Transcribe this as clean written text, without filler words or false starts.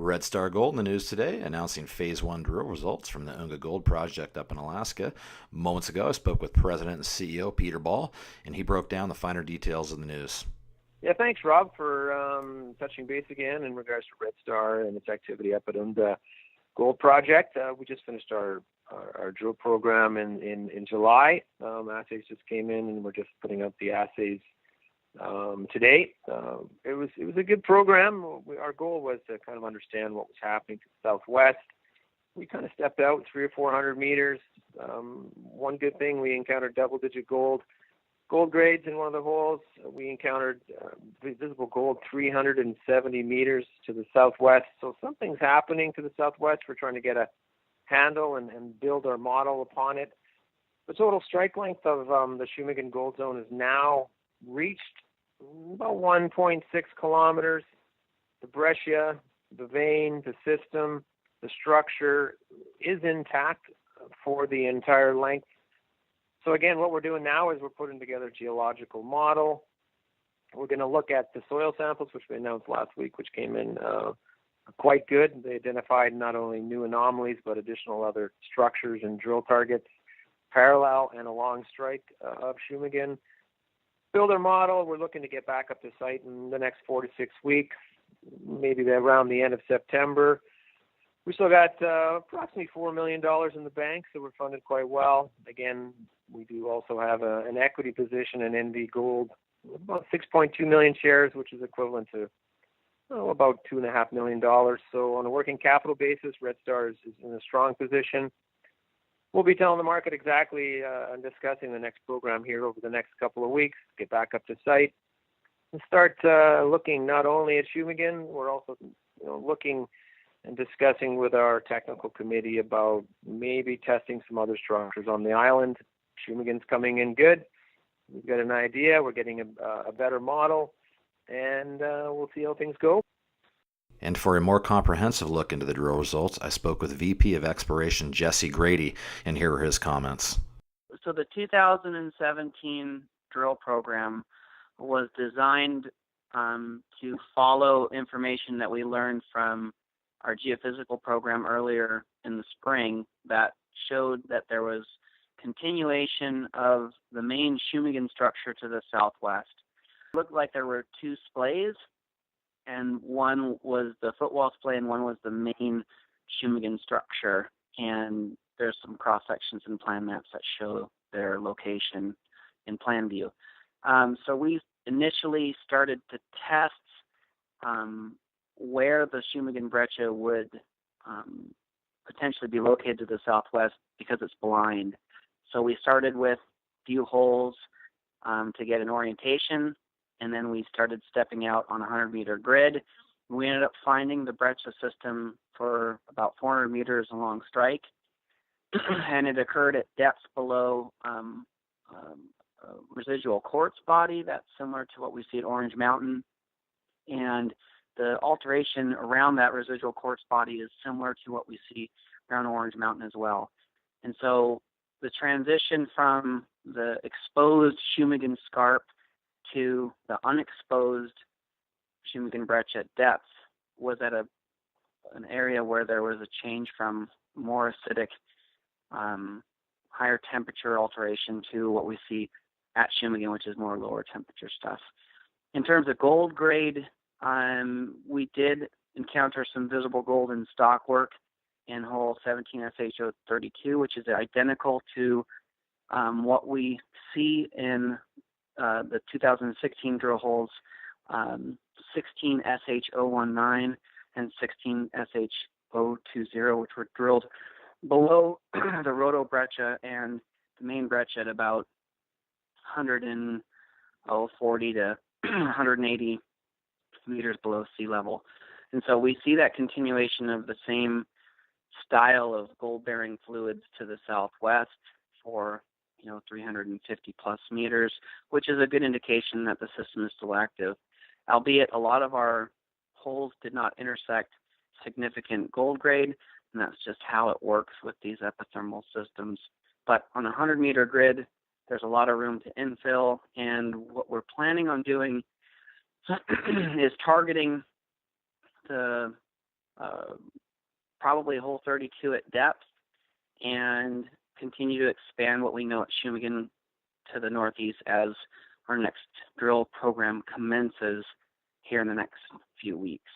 RedStar Gold in the news today, announcing Phase 1 drill results from the Unga Gold Project up in Alaska. Moments ago, I spoke with President and CEO Peter Ball, and he broke down the finer details of the news. Yeah, thanks, Rob, for touching base again in regards to RedStar and its activity up at Unga Gold Project. We just finished our drill program in July. Assays just came in, and we're just putting out the assays today. It was a good program. Our goal was to kind of understand what was happening to the southwest. We kind of stepped out 300 or 400 meters. One good thing, we encountered double-digit gold grades in one of the holes. We encountered visible gold 370 meters to the southwest. So something's happening to the southwest. We're trying to get a handle and build our model upon it. The total strike length of the Shumagon Gold Zone is now reached about 1.6 kilometers. The breccia, the vein, the system, the structure is intact for the entire length. So again, what we're doing now is we're putting together a geological model. We're going to look at the soil samples, which we announced last week, which came in quite good. They identified not only new anomalies, but additional other structures and drill targets parallel and along strike of Shumagon. Build our model. We're looking to get back up to site in the next 4 to 6 weeks, maybe around the end of September. We still got approximately $4 million in the bank, so we're funded quite well. Again, we do also have an equity position in NV Gold, about 6.2 million shares, which is equivalent to about $2.5 million. So on a working capital basis, RedStar is in a strong position. We'll be telling the market exactly and discussing the next program here over the next couple of weeks, get back up to site, and start looking not only at Shumagon, we're also looking and discussing with our technical committee about maybe testing some other structures on the island. Shumagon's coming in good. We've got an idea. We're getting a better model, and we'll see how things go. And for a more comprehensive look into the drill results, I spoke with VP of Exploration Jesse Grady, and here are his comments. So the 2017 drill program was designed to follow information that we learned from our geophysical program earlier in the spring that showed that there was continuation of the main Shumagon structure to the southwest. It looked like there were two splays, and one was the footwall splay and one was the main Shumagon structure. And there's some cross sections and plan maps that show their location in plan view. So we initially started to test where the Shumagon breccia would potentially be located to the southwest because it's blind. So we started with a few holes to get an orientation, and then we started stepping out on a 100-meter grid. We ended up finding the breccia system for about 400 meters along strike, and it occurred at depths below a residual quartz body that's similar to what we see at Orange Mountain. And the alteration around that residual quartz body is similar to what we see around Orange Mountain as well. And so the transition from the exposed Shumagon scarp to the unexposed Shumagon breccia at depth was at an area where there was a change from more acidic, higher temperature alteration to what we see at Shumagon, which is more lower temperature stuff. In terms of gold grade, we did encounter some visible gold in stockwork in hole 17SHO32, which is identical to what we see in the 2016 drill holes 16SH019 and 16SH020, which were drilled below the roto breccia and the main breccia at about 140 to 180 meters below sea level. And so we see that continuation of the same style of gold-bearing fluids to the southwest for 350 plus meters, which is a good indication that the system is still active. Albeit a lot of our holes did not intersect significant gold grade, and that's just how it works with these epithermal systems. But on a 100-meter grid, there's a lot of room to infill, and what we're planning on doing is targeting the probably hole 32 at depth, and continue to expand what we know at Shumagen to the northeast as our next drill program commences here in the next few weeks.